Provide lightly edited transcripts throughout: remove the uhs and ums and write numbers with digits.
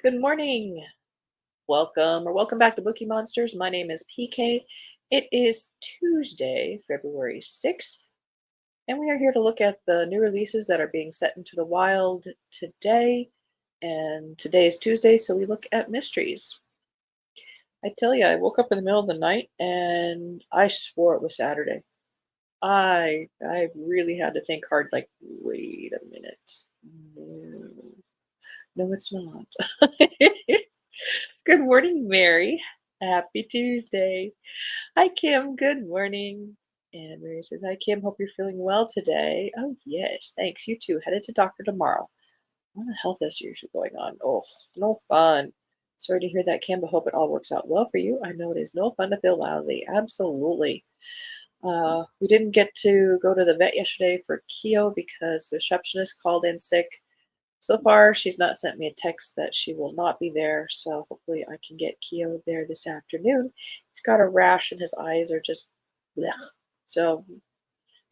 Good morning. Welcome back to Bookeemonsters. My name is PK. It is Tuesday, February 6th, and we are here to look at the new releases that are being set into the wild today. And today is Tuesday, so we look at mysteries. I tell you, I woke up in the middle of the night and I swore it was Saturday. I really had to think hard, like, wait a minute. No, no, it's not. Good morning, Mary. Happy Tuesday. Hi, Kim. Good morning. And Mary says, Hi, Kim. Hope you're feeling well today. Oh, yes. Thanks. You too. Headed to doctor tomorrow. What the health issues are going on? Oh, no fun. Sorry to hear that, Kim, but hope it all works out well for you. I know it is no fun to feel lousy. Absolutely. We didn't get to go to the vet yesterday for Keo because the receptionist called in sick. So far, she's not sent me a text that she will not be there, so hopefully I can get Keo there this afternoon. He's got a rash and his eyes are just blech. So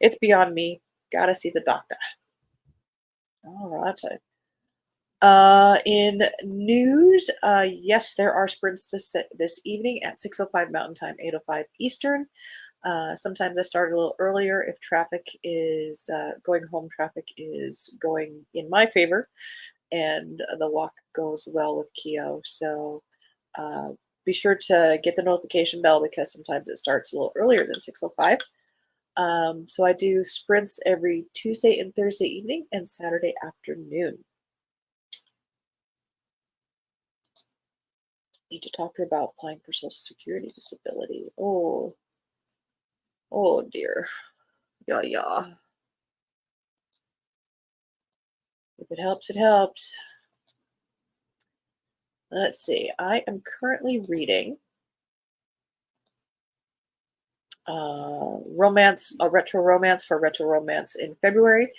it's beyond me. Gotta see the doctor. All right. In news, yes, there are sprints this evening at 6:05 Mountain Time, 8:05 Eastern. Sometimes I start a little earlier if traffic is going home. Traffic is going in my favor, and the walk goes well with Keo. So uh, be sure to get the notification bell because sometimes it starts a little earlier than 6:05. So I do sprints every Tuesday and Thursday evening and Saturday afternoon. Need to talk to her about applying for Social Security disability. Oh dear. Yeah, yeah. If it helps, it helps. Let's see. I am currently reading a retro romance for retro romance in February.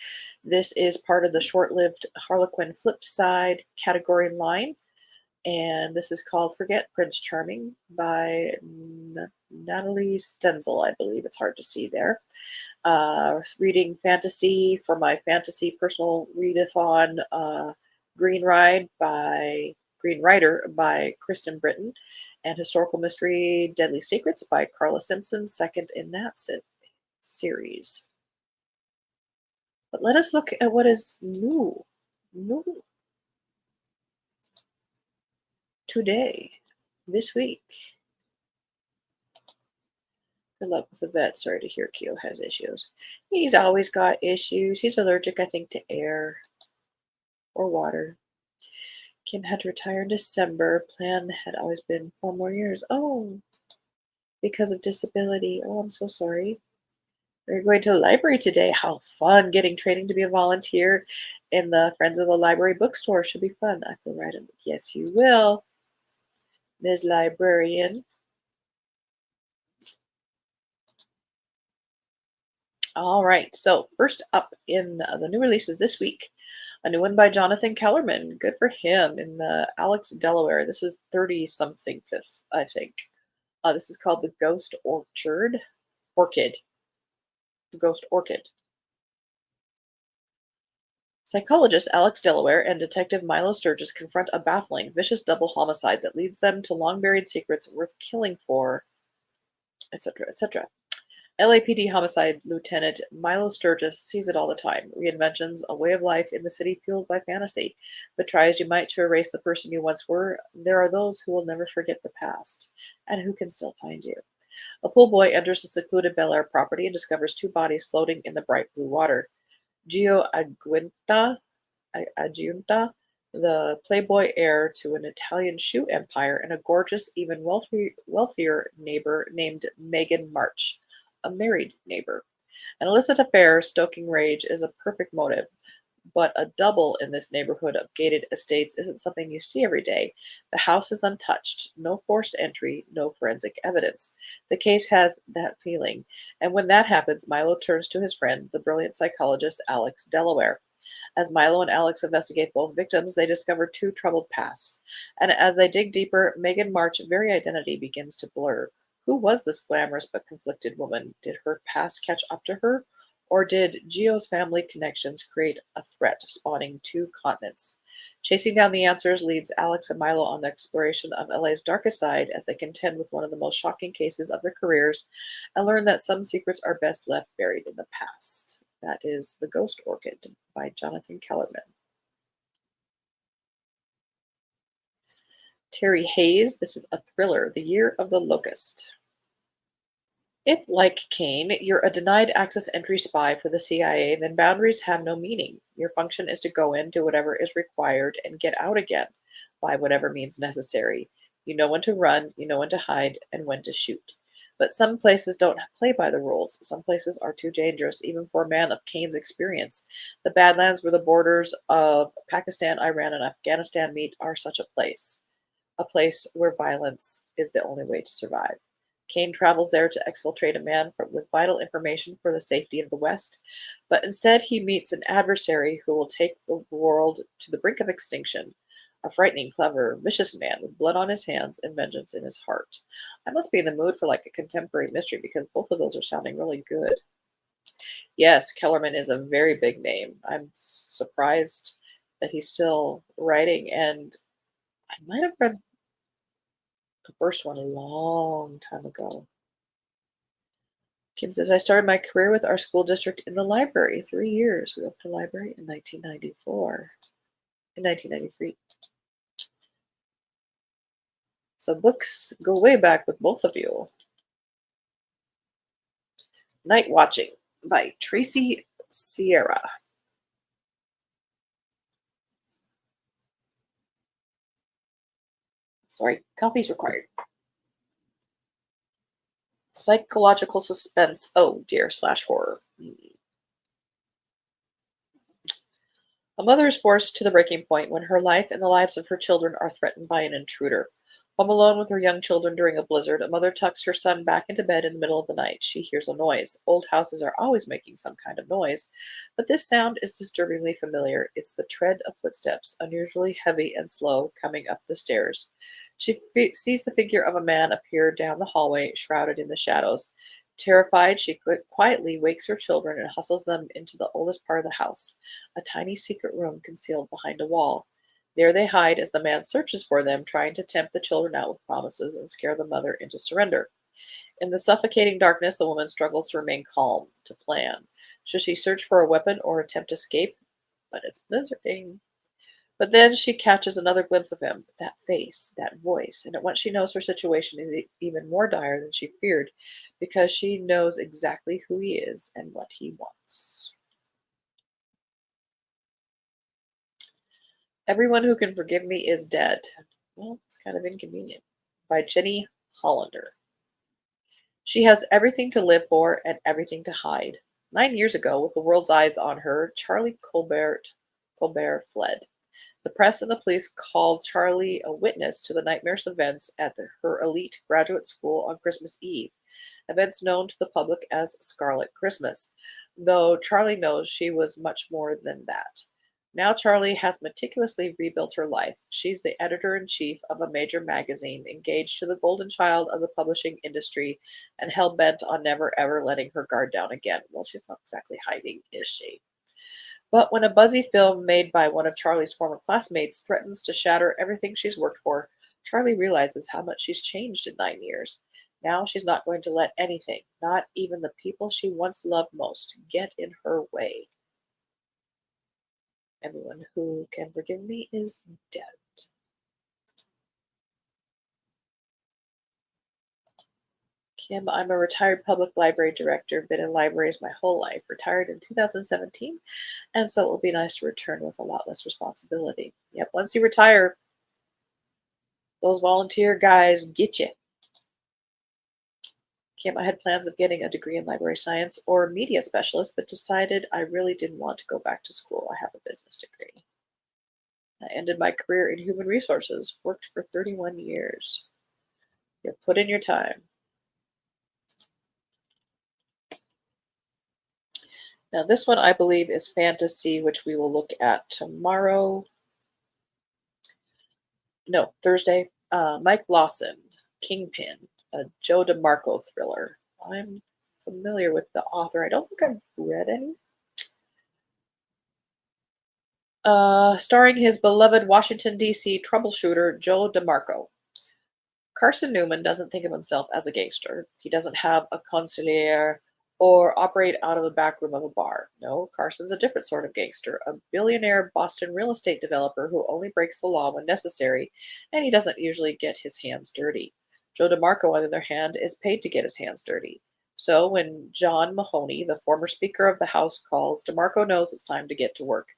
This is part of the short-lived Harlequin flip side category line, and this is called Forget Prince Charming by Natalie Stenzel, I believe. It's hard to see there. Reading fantasy for my fantasy personal readathon, Green Rider by Kristen Britton, and historical mystery Deadly Secrets by Carla Simpson, second in that series. But let us look at what is new today, this week. Good luck with the vet. Sorry to hear Keo has issues. He's always got issues. He's allergic, I think, to air or water. Kim had to retire in December. Plan had always been 4 more years. Oh, because of disability. Oh, I'm so sorry. We're going to the library today. How fun getting training to be a volunteer in the Friends of the Library bookstore. Should be fun. I feel right. Yes, you will, Ms. Librarian. All right. So first up in the new releases this week, a new one by Jonathan Kellerman. Good for him in the Alex Delaware. This is 30 something fifth, I think. This is called The Ghost Orchid. The Ghost Orchid. Psychologist Alex Delaware and Detective Milo Sturgis confront a baffling, vicious double homicide that leads them to long-buried secrets worth killing for, etc., etc. LAPD homicide lieutenant Milo Sturgis sees it all the time. Reinventions, a way of life in the city fueled by fantasy. But try as you might to erase the person you once were, there are those who will never forget the past, and who can still find you. A pool boy enters the secluded Bel Air property and discovers two bodies floating in the bright blue water. Gio Aggiunta, the playboy heir to an Italian shoe empire, and a gorgeous, even wealthier neighbor named Megan March, a married neighbor. An illicit affair stoking rage is a perfect motive, but a double in this neighborhood of gated estates isn't something you see every day. The house is untouched, no forced entry, no forensic evidence. The case has that feeling, and when that happens, Milo turns to his friend, the brilliant psychologist Alex Delaware. As Milo and Alex investigate both victims, they discover two troubled pasts. And as they dig deeper, Megan March's very identity begins to blur. Who was this glamorous but conflicted woman? Did her past catch up to her? Or did Gio's family connections create a threat, spawning two continents? Chasing down the answers leads Alex and Milo on the exploration of LA's darkest side as they contend with one of the most shocking cases of their careers and learn that some secrets are best left buried in the past. That is The Ghost Orchid by Jonathan Kellerman. Terry Hayes, this is a thriller, The Year of the Locust. If, like Kane, you're a denied access entry spy for the CIA, then boundaries have no meaning. Your function is to go in, do whatever is required, and get out again by whatever means necessary. You know when to run, you know when to hide, and when to shoot. But some places don't play by the rules. Some places are too dangerous, even for a man of Kane's experience. The Badlands, where the borders of Pakistan, Iran, and Afghanistan meet, are such a place where violence is the only way to survive. Kane travels there to exfiltrate a man with vital information for the safety of the West, but instead he meets an adversary who will take the world to the brink of extinction. A frightening, clever, vicious man with blood on his hands and vengeance in his heart. I must be in the mood for like a contemporary mystery because both of those are sounding really good. Yes, Kellerman is a very big name. I'm surprised that he's still writing, and I might have read the first one a long time ago. Kim says, I started my career with our school district in the library. 3 years. We opened a library in 1994. In 1993. So books go way back with both of you. Night Watching by Tracy Sierra. Sorry, coffee's required. Psychological suspense. Oh dear, slash horror. A mother is forced to the breaking point when her life and the lives of her children are threatened by an intruder. Home alone with her young children during a blizzard, a mother tucks her son back into bed in the middle of the night. She hears a noise. Old houses are always making some kind of noise, but this sound is disturbingly familiar. It's the tread of footsteps, unusually heavy and slow, coming up the stairs. She sees the figure of a man appear down the hallway, shrouded in the shadows. Terrified, she quietly wakes her children and hustles them into the oldest part of the house, a tiny secret room concealed behind a wall. There they hide as the man searches for them, trying to tempt the children out with promises and scare the mother into surrender. In the suffocating darkness, the woman struggles to remain calm, to plan. Should she search for a weapon or attempt escape? But it's blizzarding. But then she catches another glimpse of him, that face, that voice, and at once she knows her situation is even more dire than she feared, because she knows exactly who he is and what he wants. Everyone Who Can Forgive Me Is Dead. Well, it's kind of inconvenient. By Jenny Hollander. She has everything to live for and everything to hide. 9 years ago, with the world's eyes on her, Charlie Colbert fled. The press and the police called Charlie a witness to the nightmarish events at her elite graduate school on Christmas Eve, events known to the public as Scarlet Christmas, though Charlie knows she was much more than that. Now Charlie has meticulously rebuilt her life. She's the editor-in-chief of a major magazine, engaged to the golden child of the publishing industry, and hell-bent on never ever letting her guard down again. Well, she's not exactly hiding, is she? But when a buzzy film made by one of Charlie's former classmates threatens to shatter everything she's worked for, Charlie realizes how much she's changed in 9 years. Now she's not going to let anything, not even the people she once loved most, get in her way. Everyone Who Can Forgive Me Is Dead. Kim, I'm a retired public library director, been in libraries my whole life, retired in 2017, and so it will be nice to return with a lot less responsibility. Yep, once you retire, those volunteer guys get you. Kim, I had plans of getting a degree in library science or media specialist, but decided I really didn't want to go back to school. I have a business degree. I ended my career in human resources, worked for 31 years. You put in your time. Now, this one I believe is fantasy, which we will look at tomorrow. No, Thursday. Mike Lawson, Kingpin, a Joe DeMarco thriller. I'm familiar with the author. I don't think I've read any. Starring his beloved Washington, D.C. troubleshooter Joe DeMarco. Carson Newman doesn't think of himself as a gangster. He doesn't have a consigliere or operate out of the back room of a bar. No, Carson's a different sort of gangster, a billionaire Boston real estate developer who only breaks the law when necessary, and he doesn't usually get his hands dirty. Joe DeMarco, on the other hand, is paid to get his hands dirty. So when John Mahoney, the former Speaker of the House, calls, DeMarco knows it's time to get to work.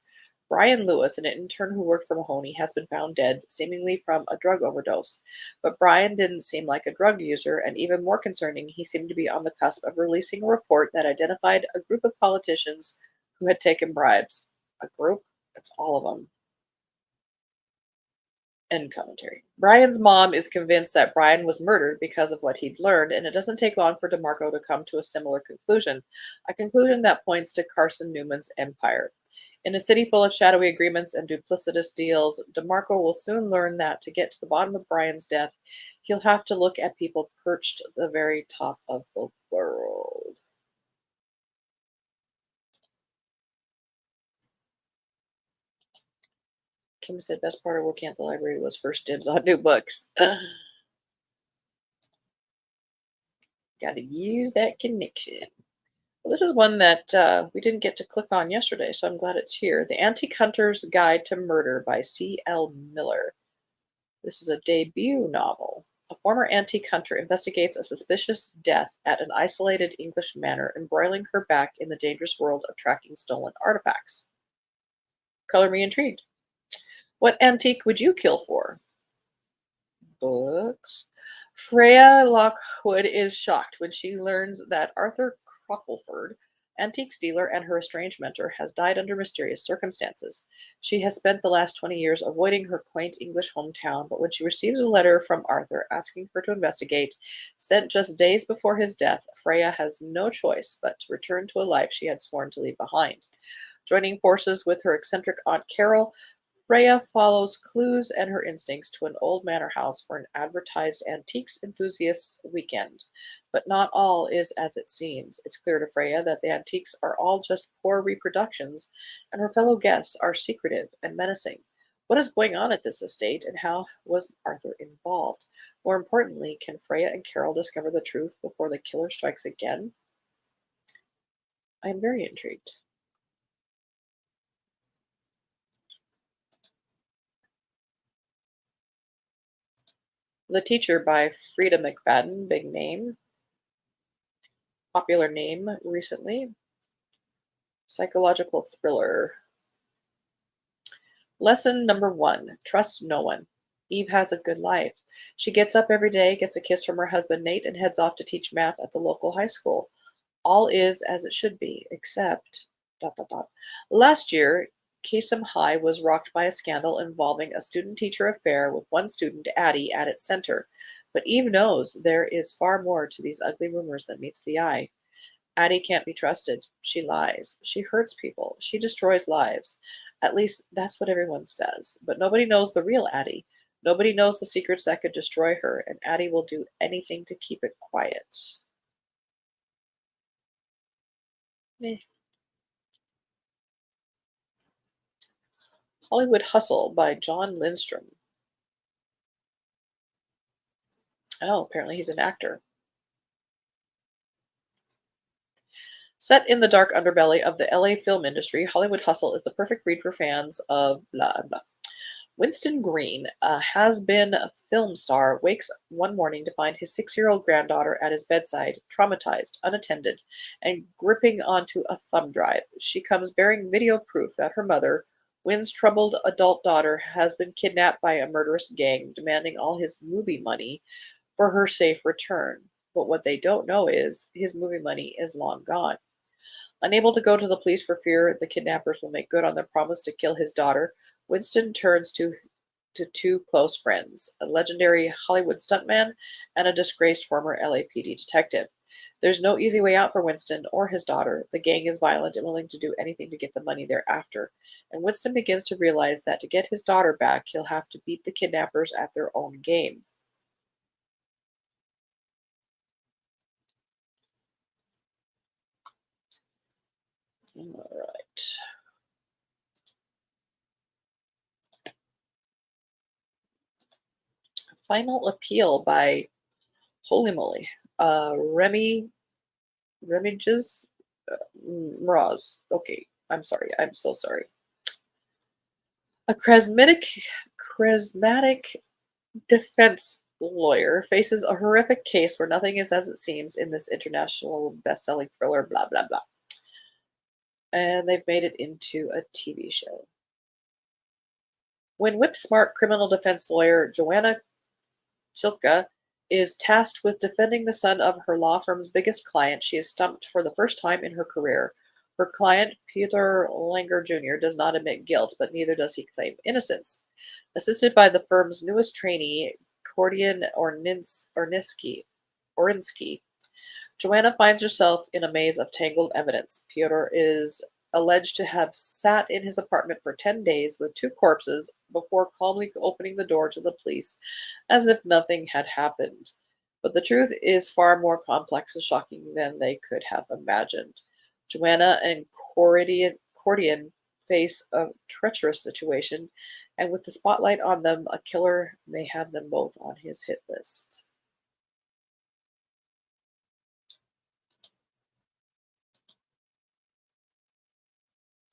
Brian Lewis, an intern who worked for Mahoney, has been found dead, seemingly from a drug overdose. But Brian didn't seem like a drug user, and even more concerning, he seemed to be on the cusp of releasing a report that identified a group of politicians who had taken bribes. A group? It's all of them. End commentary. Brian's mom is convinced that Brian was murdered because of what he'd learned, and it doesn't take long for DeMarco to come to a similar conclusion, a conclusion that points to Carson Newman's empire. In a city full of shadowy agreements and duplicitous deals, DeMarco will soon learn that to get to the bottom of Brian's death, he'll have to look at people perched at the very top of the world. Kim said best part of working at the library was first dibs on new books. Gotta use that connection. Well, this is one that we didn't get to click on yesterday, so I'm glad it's here. The Antique Hunter's Guide to Murder by C.L. Miller. This is a debut novel. A former antique hunter investigates a suspicious death at an isolated English manor, embroiling her back in the dangerous world of tracking stolen artifacts. Color me intrigued. What antique would you kill for? Books. Freya Lockwood is shocked when she learns that Arthur Crockleford, antiques dealer and her estranged mentor, has died under mysterious circumstances. She has spent the last 20 years avoiding her quaint English hometown, but when she receives a letter from Arthur asking her to investigate, sent just days before his death, Freya has no choice but to return to a life she had sworn to leave behind. Joining forces with her eccentric Aunt Carol, Freya follows clues and her instincts to an old manor house for an advertised antiques enthusiasts weekend. But not all is as it seems. It's clear to Freya that the antiques are all just poor reproductions, and her fellow guests are secretive and menacing. What is going on at this estate, and how was Arthur involved? More importantly, can Freya and Carol discover the truth before the killer strikes again? I am very intrigued. The Teacher by Frida McFadden, big name, popular name recently. Psychological thriller. Lesson number 1: trust no one. Eve has a good life. She gets up every day, gets a kiss from her husband Nate, and heads off to teach math at the local high school. All is as it should be, except dot dot dot. Last year, Kasem High was rocked by a scandal involving a student-teacher affair with one student, Addie, at its center. But Eve knows there is far more to these ugly rumors than meets the eye. Addie can't be trusted. She lies. She hurts people. She destroys lives. At least that's what everyone says. But nobody knows the real Addie. Nobody knows the secrets that could destroy her, and Addie will do anything to keep it quiet. Eh. Hollywood Hustle by John Lindstrom. Oh, apparently he's an actor. Set in the dark underbelly of the LA film industry, Hollywood Hustle is the perfect read for fans of blah blah. Winston Green, a has-been film star, wakes one morning to find his 6-year-old granddaughter at his bedside, traumatized, unattended, and gripping onto a thumb drive. She comes bearing video proof that her mother, Wynn's troubled adult daughter, has been kidnapped by a murderous gang, demanding all his movie money for her safe return. But what they don't know is his movie money is long gone. Unable to go to the police for fear the kidnappers will make good on their promise to kill his daughter, Winston turns to two close friends, a legendary Hollywood stuntman and a disgraced former LAPD detective. There's no easy way out for Winston or his daughter. The gang is violent and willing to do anything to get the money they're after. And Winston begins to realize that to get his daughter back, he'll have to beat the kidnappers at their own game. All right. Final Appeal by Holy Moly. Remiges Mraz. Okay, I'm sorry. I'm so sorry. A charismatic defense lawyer faces a horrific case where nothing is as it seems in this international best-selling thriller, blah blah blah. And they've made it into a TV show. When whip-smart criminal defense lawyer Joanna Chilka is tasked with defending the son of her law firm's biggest client, she is stumped for the first time in her career. Her client, Peter Langer Jr., does not admit guilt, but neither does he claim innocence. Assisted by the firm's newest trainee, Cordian Orinsky, Joanna finds herself in a maze of tangled evidence. Pyotr is alleged to have sat in his apartment for 10 days with two corpses before calmly opening the door to the police as if nothing had happened. But the truth is far more complex and shocking than they could have imagined. Joanna and Cordian face a treacherous situation, and with the spotlight on them, a killer may have them both on his hit list.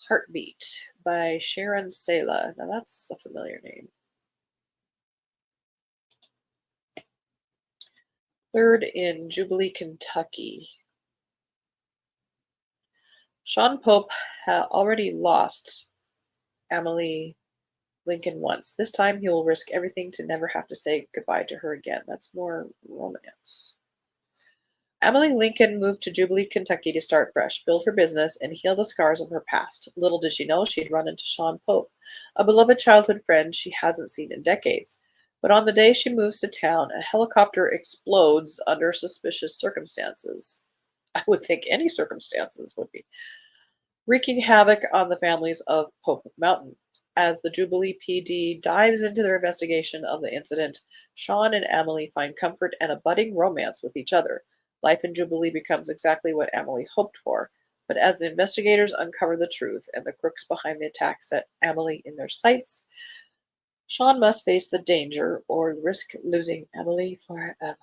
Heartbeat by Sharon Sela. Now that's a familiar name. Third in Jubilee, Kentucky. Sean Pope had already lost Emily Lincoln once. This time he will risk everything to never have to say goodbye to her again. That's more romance. Emily Lincoln moved to Jubilee, Kentucky to start fresh, build her business, and heal the scars of her past. Little did she know she'd run into Sean Pope, a beloved childhood friend she hasn't seen in decades. But on the day she moves to town, a helicopter explodes under suspicious circumstances. I would think any circumstances would be, wreaking havoc on the families of Pope Mountain. As the Jubilee PD dives into their investigation of the incident, Sean and Emily find comfort and a budding romance with each other. Life in Jubilee becomes exactly what Emily hoped for, but as the investigators uncover the truth and the crooks behind the attack set Emily in their sights, Sean must face the danger or risk losing Emily forever.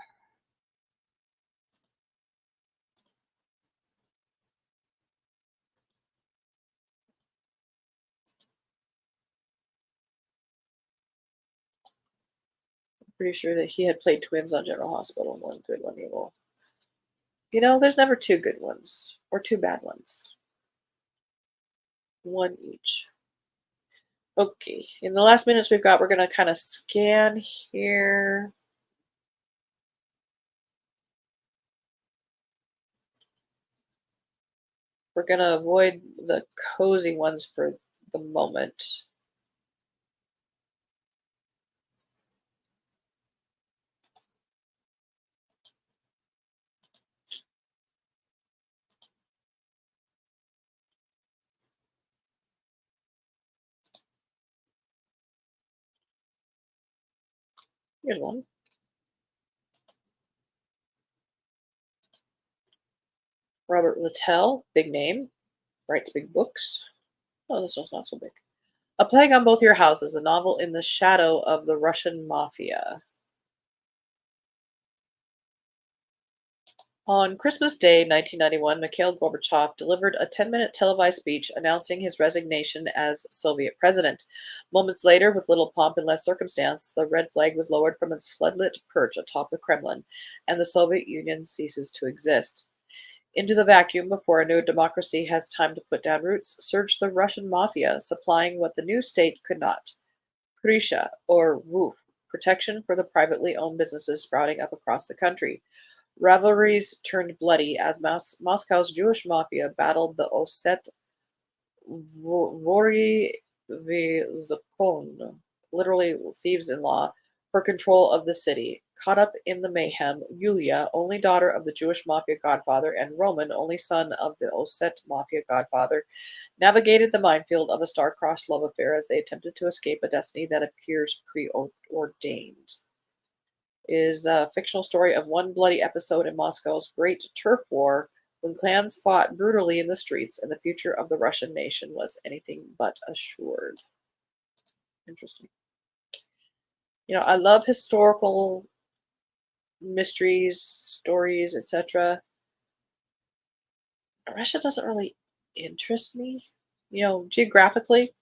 Pretty sure that he had played twins on General Hospital, one good, one evil. You know, there's never two good ones or two bad ones. One each. Okay, in the last minutes we've got, we're going to kind of scan here. We're going to avoid the cozy ones for the moment. Here's one. Robert Littell, big name, writes big books. Oh, this one's not so big. A Plague on Both Your Houses, a novel in the shadow of the Russian mafia. On Christmas Day, 1991, Mikhail Gorbachev delivered a 10-minute televised speech announcing his resignation as Soviet president. Moments later, with little pomp and less circumstance, the red flag was lowered from its floodlit perch atop the Kremlin, and the Soviet Union ceases to exist. Into the vacuum, before a new democracy has time to put down roots, surged the Russian mafia, supplying what the new state could not: Krisha, or roof, protection for the privately owned businesses sprouting up across the country. Rivalries turned bloody as Moscow's Jewish mafia battled the Osset Voryvizakon, literally thieves-in-law, for control of the city. Caught up in the mayhem, Yulia, only daughter of the Jewish mafia godfather, and Roman, only son of the Osset mafia godfather, navigated the minefield of a star-crossed love affair as they attempted to escape a destiny that appears preordained. Is a fictional story of one bloody episode in Moscow's Great Turf War, when clans fought brutally in the streets and the future of the Russian nation was anything but assured. Interesting. I love historical mysteries, stories, etc. Russia doesn't really interest me, geographically.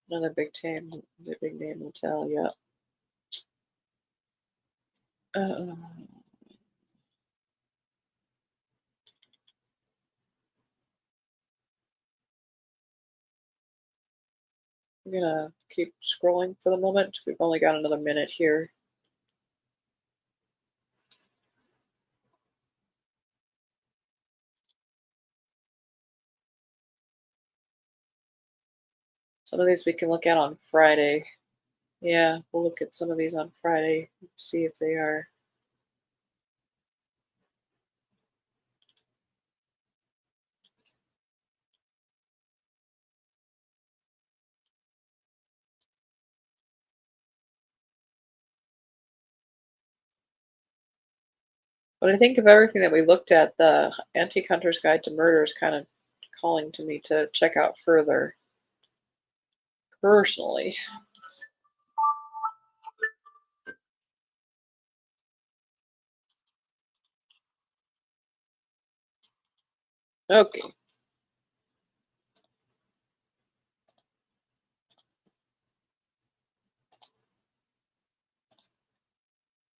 Another big name hotel. Yeah. Uh, I'm gonna keep scrolling for the moment. We've only got another minute here. Some of these we can look at on Friday. Yeah, we'll look at some of these on Friday, see if they are. But I think of everything that we looked at, the Antique Hunter's Guide to Murder is kind of calling to me to check out further, personally. Okay.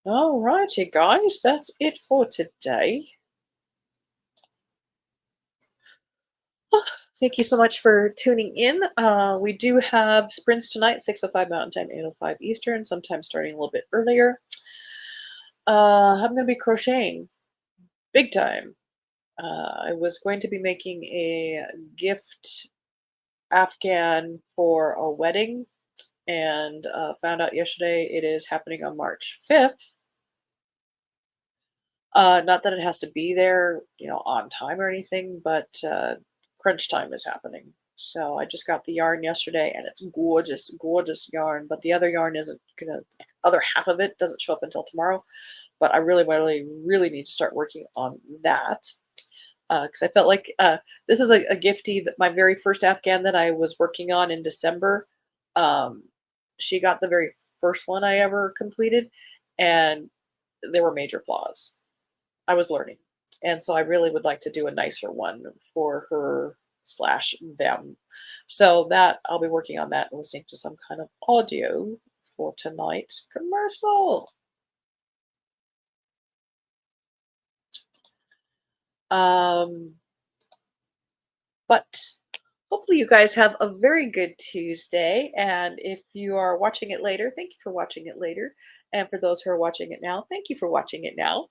All righty, guys, that's it for today. Thank you so much for tuning in. We do have sprints tonight, 6:05 Mountain Time, 8:05 Eastern, sometimes starting a little bit earlier. I'm going to be crocheting big time. I was going to be making a gift Afghan for a wedding and found out yesterday it is happening on March 5th. Not that it has to be there, on time or anything, but crunch time is happening. So I just got the yarn yesterday and it's gorgeous, gorgeous yarn. But the other yarn isn't gonna, other half of it doesn't show up until tomorrow. But I really, really, really need to start working on that because I felt like this is a giftie that my very first Afghan that I was working on in December. Um, she got the very first one I ever completed, and there were major flaws. I was learning. And so I really would like to do a nicer one for her slash them. So that I'll be working on that and listening to some kind of audio for tonight commercial. Um, but hopefully you guys have a very good Tuesday. And if you are watching it later, thank you for watching it later. And for those who are watching it now, thank you for watching it now.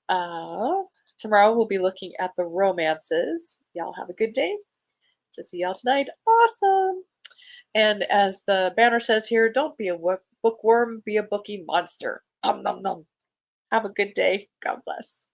Uh, Tomorrow we'll be looking at the romances. Y'all have a good day. To see y'all tonight. Awesome. And as the banner says here, don't be a bookworm, be a bookie monster. Nom nom nom. Have a good day. God bless.